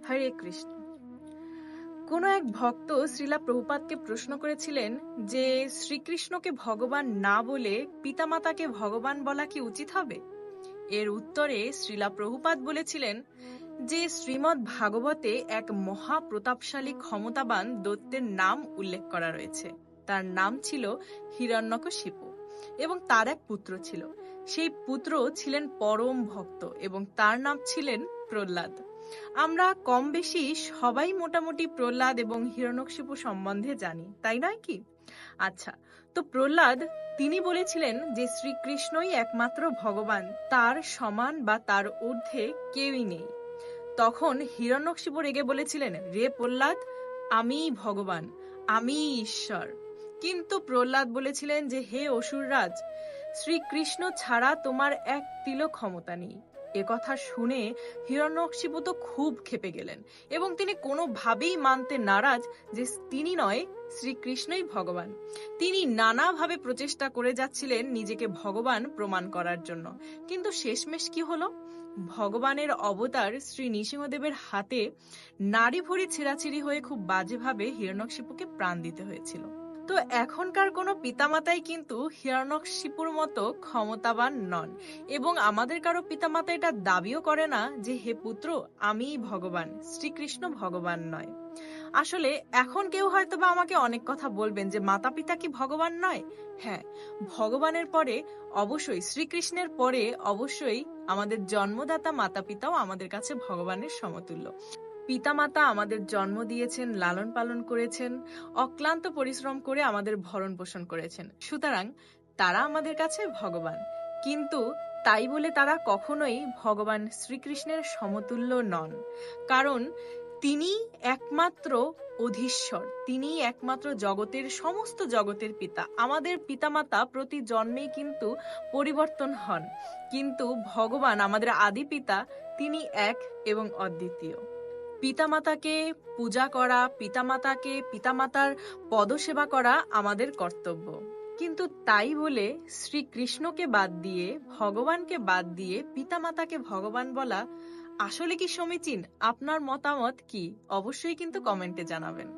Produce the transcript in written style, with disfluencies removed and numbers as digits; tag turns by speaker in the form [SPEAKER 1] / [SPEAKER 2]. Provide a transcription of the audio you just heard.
[SPEAKER 1] হরে কৃষ্ণ। কোনো এক ভক্ত শ্রীলা প্রভুপাদকে প্রশ্ন করেছিলেন যে শ্রীকৃষ্ণকে ভগবান না বলে পিতামাতাকে ভগবান বলা কি উচিত হবে? এর উত্তরে শ্রীলা প্রভুপাদ বলেছিলেন যে শ্রীমদ্ ভাগবতে এক মহাপ্রতাপশালী ক্ষমতাবান দৈত্যের নাম উল্লেখ করা রয়েছে। তার নাম ছিল হিরণ্যকশিপু এবং তার এক পুত্র ছিল। সেই পুত্র ছিলেন পরম ভক্ত এবং তার নাম ছিলেন প্রহ্লাদ। আমরা কম বেশি সবাই মোটামুটি প্রহ্লাদ এবং হিরণ্যকশিপু সম্বন্ধে জানি, তাই নয় কি? আচ্ছা, তো প্রহ্লাদ তিনি বলেছিলেন যে শ্রীকৃষ্ণই একমাত্র ভগবান, তার সমান বা তার ঊর্ধ্বে কেউই নেই। তখন হিরণ্যকশিপু রেগে বলেছিলেন, রে প্রহ্লাদ, আমিই ভগবান, আমিই ঈশ্বর। কিন্তু প্রহ্লাদ বলেছিলেন যে হে অসুররাজ, শ্রীকৃষ্ণ ছাড়া তোমার এক তিলও ক্ষমতা নেই। একথা শুনে হিরণ্যকশিপু তো খুব ক্ষেপে গেলেন এবং তিনি কোনোভাবেই মানতে নারাজ যে তিনি নয়, শ্রীকৃষ্ণই ভগবান। তিনি নানাভাবে প্রচেষ্টা করে যাচ্ছিলেন নিজেকে ভগবান প্রমাণ করার জন্য, কিন্তু শেষমেশ কি হলো? ভগবানের অবতার শ্রী নৃসিংহদেবের হাতে নাড়ি ভুঁড়ি ছিঁড়াছিঁড়ি হয়ে খুব বাজেভাবে হিরণ্যকশিপুকে প্রাণ দিতে হয়েছিল। তো এখনকার কোনো পিতামাতাই কিন্তু হিরণ্যকশিপুর মতো ক্ষমতাবান নন এবং আমাদের কারো পিতামাতা এটা দাবিও করে না যে হে পুত্র, আমিই ভগবান, শ্রীকৃষ্ণ ভগবান নয়। আসলে এখন কেউ হয়তো বা আমাকে অনেক কথা বলবেন যে মাতা পিতা কি ভগবান নয়? হ্যাঁ, ভগবানের পরে অবশ্যই, শ্রীকৃষ্ণের পরে অবশ্যই আমাদের জন্মদাতা মাতা পিতাও আমাদের কাছে ভগবানের সমতুল্য। পিতামাতা আমাদের জন্ম দিয়েছেন, লালন পালন করেছেন, অক্লান্ত পরিশ্রম করে আমাদের ভরণ পোষণ করেছেন, সুতরাং তারা আমাদের কাছে ভগবান। কিন্তু তাই বলে তারা কখনোই ভগবান শ্রীকৃষ্ণের সমতুল্য নন, কারণ তিনি একমাত্র অধীশ্বর, তিনি একমাত্র জগতের সমস্ত জগতের পিতা। আমাদের পিতামাতা প্রতি জন্মেই কিন্তু পরিবর্তন হন, কিন্তু ভগবান আমাদের আদি পিতা, তিনি এক এবং অদ্বিতীয়। পিতামাতাকে পূজা করা, পিতামাতার পদসেবা করা আমাদের কর্তব্য। কিন্তু তাই বলে শ্রীকৃষ্ণকে বাদ দিয়ে, ভগবানকে বাদ দিয়ে পিতামাতাকে ভগবান বলা আসলে কি সমীচীন? আপনার মতামত কি? অবশ্যই কিন্তু কমেন্টে জানাবেন।